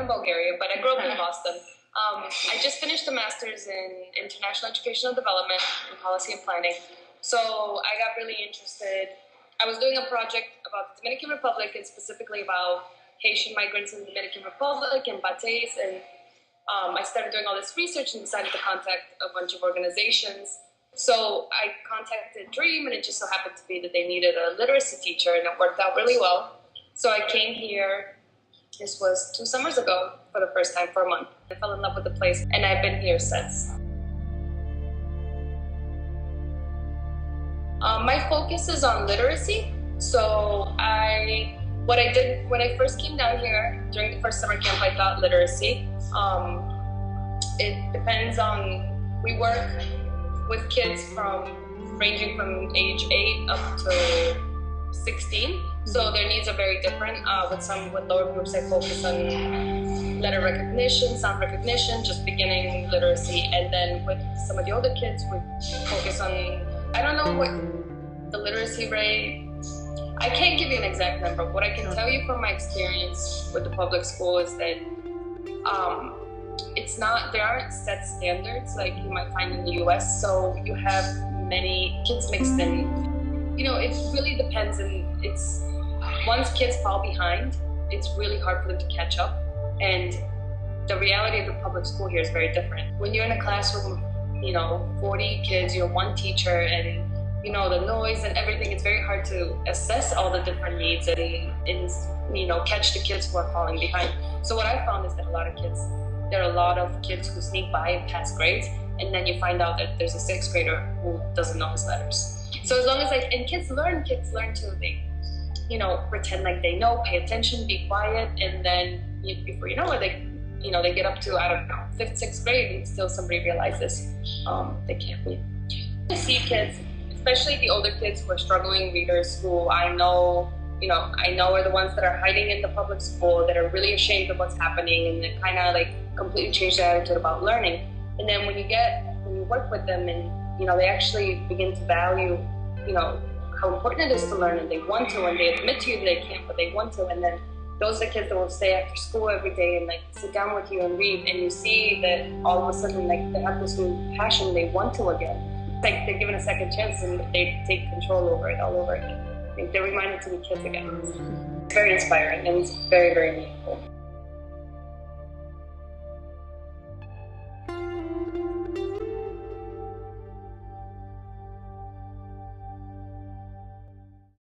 from Bulgaria, but I grew up in Boston. I just finished a master's in international educational development and policy and planning. So I got really interested. I was doing a project about the Dominican Republic and specifically about Haitian migrants in the Dominican Republic and Bates. And I started doing all this research and decided to contact a bunch of organizations. So I contacted DREAM, and it just so happened to be that they needed a literacy teacher, and it worked out really well. So I came here. This was 2 summers ago for the first time for a month. I fell in love with the place, and I've been here since. My focus is on literacy. So what I did when I first came down here during the first summer camp, I taught literacy. It depends on, we work with kids ranging from age 8 up to 16. So their needs are very different. With lower groups, I focus on letter recognition, sound recognition, just beginning literacy. And then with some of the older kids, we focus on, I don't know what the literacy rate, I can't give you an exact number. What I can tell you from my experience with the public school is that there aren't set standards like you might find in the US. So you have many kids mixed in. It really depends, and once kids fall behind, it's really hard for them to catch up. And the reality of the public school here is very different. When you're in a classroom, 40 kids, you're one teacher, and the noise and everything, it's very hard to assess all the different needs and catch the kids who are falling behind. So what I found is that there are a lot of kids who sneak by and pass grades, and then you find out that there's a 6th grader who doesn't know his letters. So as long as kids learn to, they, pretend like they know, pay attention, be quiet, and then before you know it, they get up to, I don't know, 5th, 6th grade, and still somebody realizes they can't read. I see kids, especially the older kids who are struggling readers, who I know are the ones that are hiding in the public school, that are really ashamed of what's happening, and that kind of completely change their attitude about learning. And then when you work with them, and they actually begin to value, how important it is to learn, and they want to, and they admit to you that they can't, but they want to. And then those are the kids that will stay after school every day and sit down with you and read, and you see that all of a sudden they have this new passion, they want to again. It's like they're given a second chance and they take control over it all over again. They're reminded to be kids again. It's very inspiring, and it's very, very meaningful.